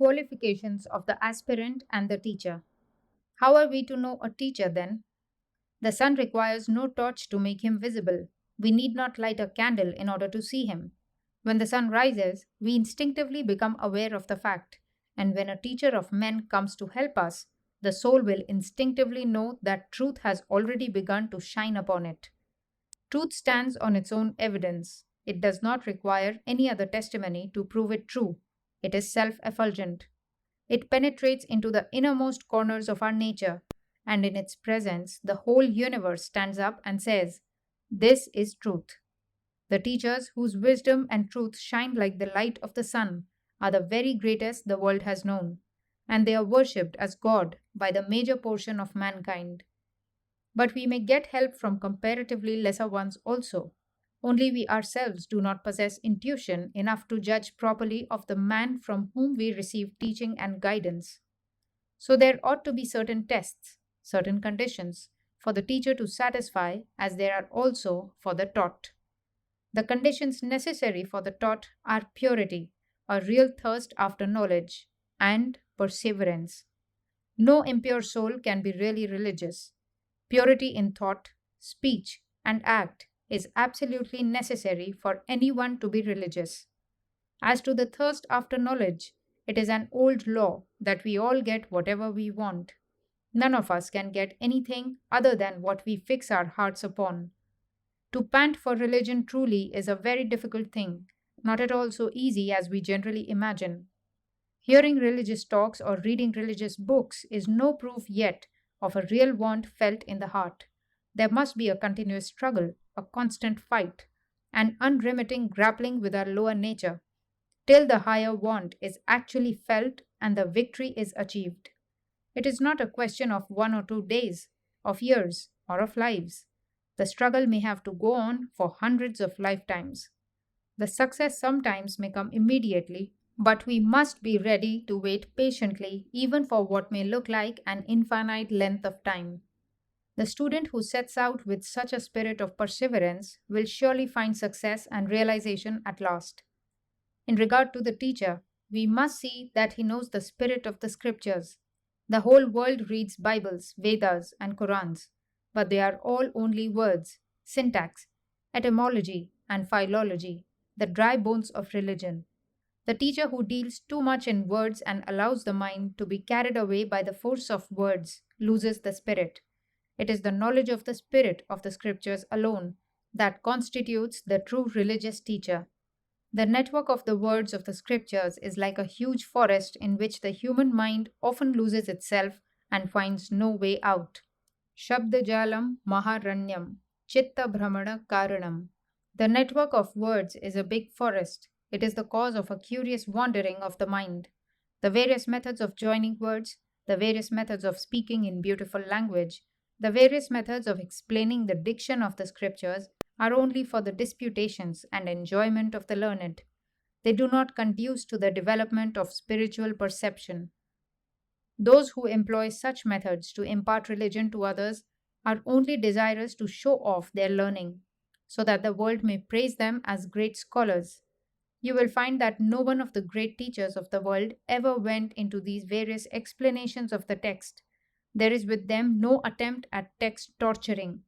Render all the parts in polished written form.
Qualifications of the aspirant and the teacher. How are we to know a teacher then? The sun requires no torch to make him visible. We need not light a candle in order to see him. When the sun rises, we instinctively become aware of the fact, and when a teacher of men comes to help us, the soul will instinctively know that truth has already begun to shine upon it. Truth stands on its own evidence. It does not require any other testimony to prove it true. It is self effulgent. It penetrates into the innermost corners of our nature, and in its presence, the whole universe stands up and says, "This is truth." The teachers whose wisdom and truth shine like the light of the sun are the very greatest the world has known, and they are worshipped as God by the major portion of mankind. But we may get help from comparatively lesser ones also. Only we ourselves do not possess intuition enough to judge properly of the man from whom we receive teaching and guidance. So there ought to be certain tests, certain conditions for the teacher to satisfy, as there are also for the taught. The conditions necessary for the taught are purity, a real thirst after knowledge, and perseverance. No impure soul can be really religious. Purity in thought, speech, and act is absolutely necessary for anyone to be religious. As to the thirst after knowledge, it is an old law that we all get whatever we want. None of us can get anything other than what we fix our hearts upon. To pant for religion truly is a very difficult thing, not at all so easy as we generally imagine. Hearing religious talks or reading religious books is no proof yet of a real want felt in the heart. There must be a continuous struggle, a constant fight, an unremitting grappling with our lower nature, till the higher want is actually felt and the victory is achieved. It is not a question of 1 or 2 days, of years, or of lives. The struggle may have to go on for hundreds of lifetimes. The success sometimes may come immediately, but we must be ready to wait patiently even for what may look like an infinite length of time. The student who sets out with such a spirit of perseverance will surely find success and realization at last. In regard to the teacher, we must see that he knows the spirit of the scriptures. The whole world reads Bibles, Vedas, and Qurans, but they are all only words, syntax, etymology, and philology, the dry bones of religion. The teacher who deals too much in words and allows the mind to be carried away by the force of words loses the spirit. It is the knowledge of the spirit of the scriptures alone that constitutes the true religious teacher. The network of the words of the scriptures is like a huge forest in which the human mind often loses itself and finds no way out. Shabdajalam Maharanyam Chitta Brahmana Karanam. The network of words is a big forest. It is the cause of a curious wandering of the mind. The various methods of joining words, the various methods of speaking in beautiful language, the various methods of explaining the diction of the scriptures are only for the disputations and enjoyment of the learned. They do not conduce to the development of spiritual perception. Those who employ such methods to impart religion to others are only desirous to show off their learning, so that the world may praise them as great scholars. You will find that no one of the great teachers of the world ever went into these various explanations of the text. There is with them no attempt at text torturing,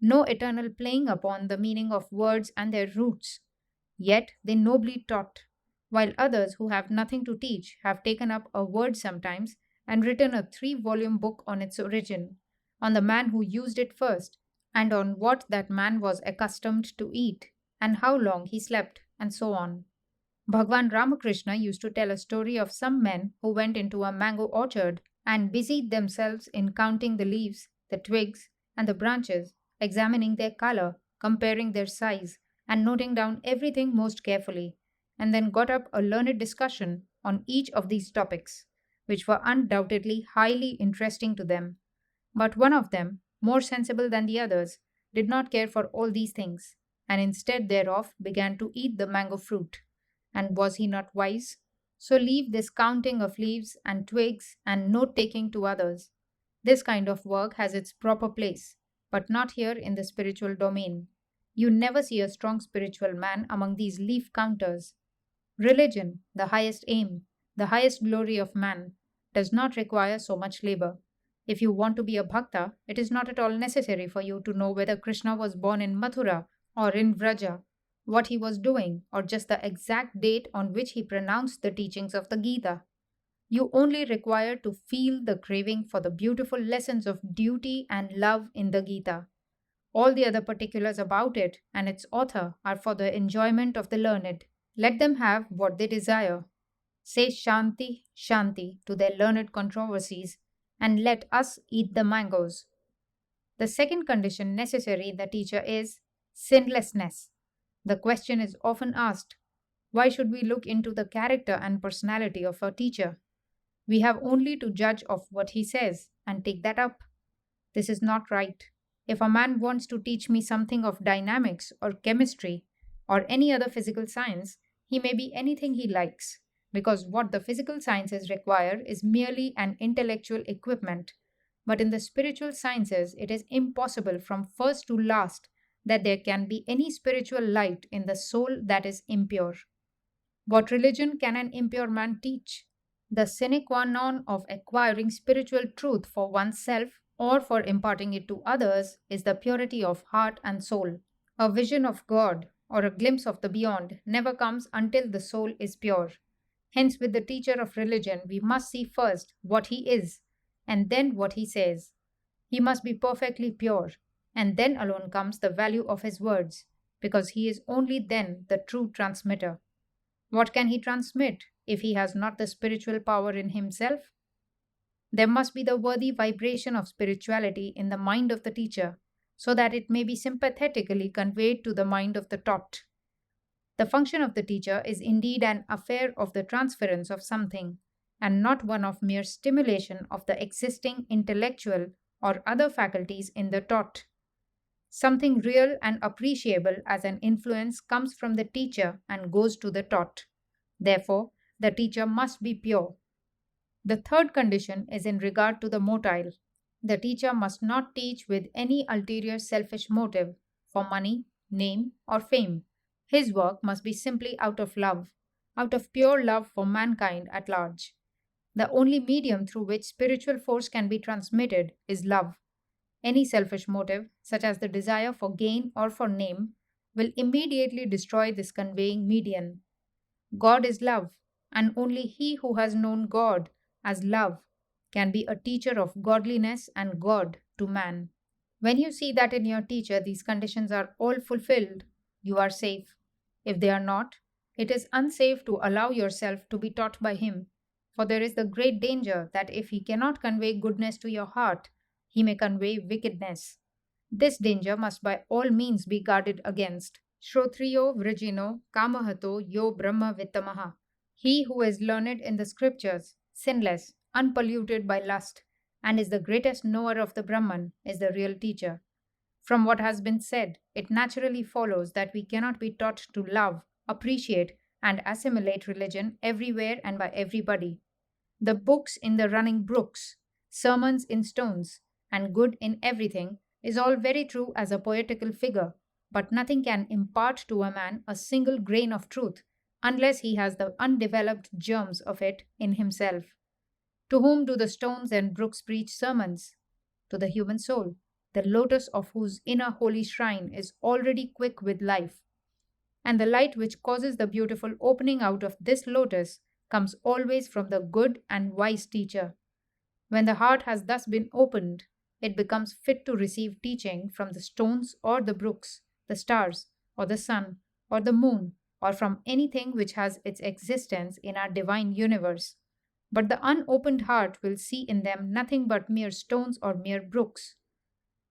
no eternal playing upon the meaning of words and their roots. Yet they nobly taught, while others who have nothing to teach have taken up a word sometimes and written a 3 volume book on its origin, on the man who used it first, and on what that man was accustomed to eat, and how long he slept, and so on. Bhagwan Ramakrishna used to tell a story of some men who went into a mango orchard and busied themselves in counting the leaves, the twigs, and the branches, examining their color, comparing their size, and noting down everything most carefully, and then got up a learned discussion on each of these topics, which were undoubtedly highly interesting to them. But one of them, more sensible than the others, did not care for all these things, and instead thereof began to eat the mango fruit. And was he not wise? So leave this counting of leaves and twigs and note taking to others. This kind of work has its proper place, but not here in the spiritual domain. You never see a strong spiritual man among these leaf counters. Religion, the highest aim, the highest glory of man, does not require so much labor. If you want to be a bhakta, it is not at all necessary for you to know whether Krishna was born in Mathura or in Vraja, what he was doing, or just the exact date on which he pronounced the teachings of the Gita. You only require to feel the craving for the beautiful lessons of duty and love in the Gita. All the other particulars about it and its author are for the enjoyment of the learned. Let them have what they desire. Say Shanti, Shanti to their learned controversies, and let us eat the mangoes. The second condition necessary in the teacher is sinlessness. The question is often asked, why should we look into the character and personality of a teacher? We have only to judge of what he says and take that up. This is not right. If a man wants to teach me something of dynamics or chemistry or any other physical science, he may be anything he likes, because what the physical sciences require is merely an intellectual equipment. But in the spiritual sciences, it is impossible from first to last that there can be any spiritual light in the soul that is impure. What religion can an impure man teach? The sine qua non of acquiring spiritual truth for oneself or for imparting it to others is the purity of heart and soul. A vision of God or a glimpse of the beyond never comes until the soul is pure. Hence, with the teacher of religion, we must see first what he is and then what he says. He must be perfectly pure, and then alone comes the value of his words, because he is only then the true transmitter. What can he transmit if he has not the spiritual power in himself? There must be the worthy vibration of spirituality in the mind of the teacher, so that it may be sympathetically conveyed to the mind of the taught. The function of the teacher is indeed an affair of the transference of something, and not one of mere stimulation of the existing intellectual or other faculties in the taught. Something real and appreciable as an influence comes from the teacher and goes to the taught. Therefore, the teacher must be pure. The third condition is in regard to the motile. The teacher must not teach with any ulterior selfish motive for money, name, or fame. His work must be simply out of love, out of pure love for mankind at large. The only medium through which spiritual force can be transmitted is love. Any selfish motive, such as the desire for gain or for name, will immediately destroy this conveying medium. God is love, and only he who has known God as love can be a teacher of godliness and God to man. When you see that in your teacher these conditions are all fulfilled, you are safe. If they are not, it is unsafe to allow yourself to be taught by him, for there is the great danger that if he cannot convey goodness to your heart, he may convey wickedness. This danger must by all means be guarded against. Shrotriyo vrijino kamahato yo brahma vittamaha. He who is learned in the scriptures, sinless, unpolluted by lust, and is the greatest knower of the Brahman, is the real teacher. From what has been said, it naturally follows that we cannot be taught to love, appreciate, and assimilate religion everywhere and by everybody. The books in the running brooks, sermons in stones, and good in everything is all very true as a poetical figure, but nothing can impart to a man a single grain of truth unless he has the undeveloped germs of it in himself. To whom do the stones and brooks preach sermons? To the human soul, the lotus of whose inner holy shrine is already quick with life. And the light which causes the beautiful opening out of this lotus comes always from the good and wise teacher. When the heart has thus been opened, it becomes fit to receive teaching from the stones or the brooks, the stars, or the sun, or the moon, or from anything which has its existence in our divine universe. But the unopened heart will see in them nothing but mere stones or mere brooks.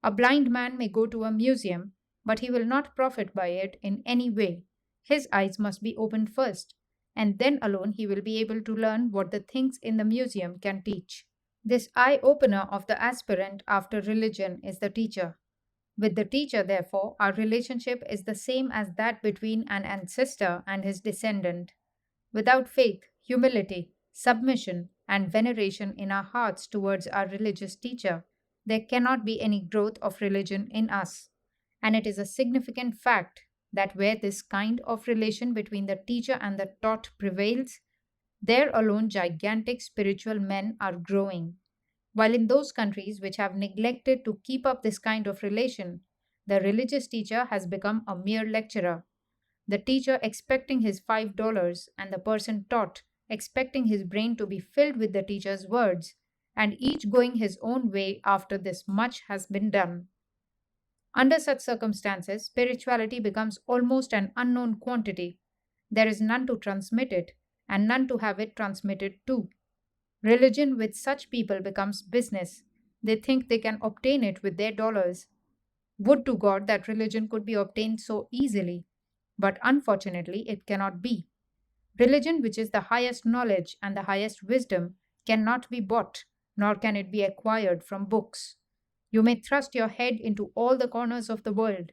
A blind man may go to a museum, but he will not profit by it in any way. His eyes must be opened first, and then alone he will be able to learn what the things in the museum can teach. This eye opener of the aspirant after religion is the teacher. With the teacher, therefore, our relationship is the same as that between an ancestor and his descendant. Without faith, humility, submission, and veneration in our hearts towards our religious teacher, there cannot be any growth of religion in us. And it is a significant fact that where this kind of relation between the teacher and the taught prevails, There alone, gigantic spiritual men are growing. While in those countries which have neglected to keep up this kind of relation, the religious teacher has become a mere lecturer. The teacher expecting his $5 and the person taught expecting his brain to be filled with the teacher's words, and each going his own way after this much has been done. Under such circumstances, spirituality becomes almost an unknown quantity. There is none to transmit it, and none to have it transmitted to. Religion with such people becomes business. They think they can obtain it with their dollars. Would to God that religion could be obtained so easily, but unfortunately it cannot be. Religion, which is the highest knowledge and the highest wisdom, cannot be bought, nor can it be acquired from books. You may thrust your head into all the corners of the world.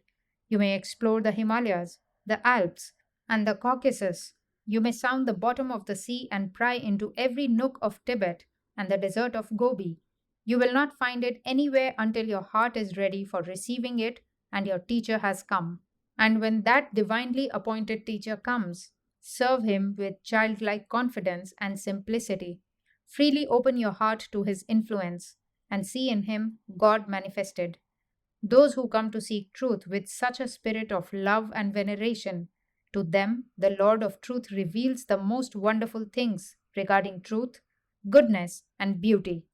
You may explore the Himalayas, the Alps, and the Caucasus. You may sound the bottom of the sea and pry into every nook of Tibet and the desert of Gobi. You will not find it anywhere until your heart is ready for receiving it and your teacher has come. And when that divinely appointed teacher comes, serve him with childlike confidence and simplicity. Freely open your heart to his influence and see in him God manifested. Those who come to seek truth with such a spirit of love and veneration, to them the Lord of truth reveals the most wonderful things regarding truth, goodness, and beauty.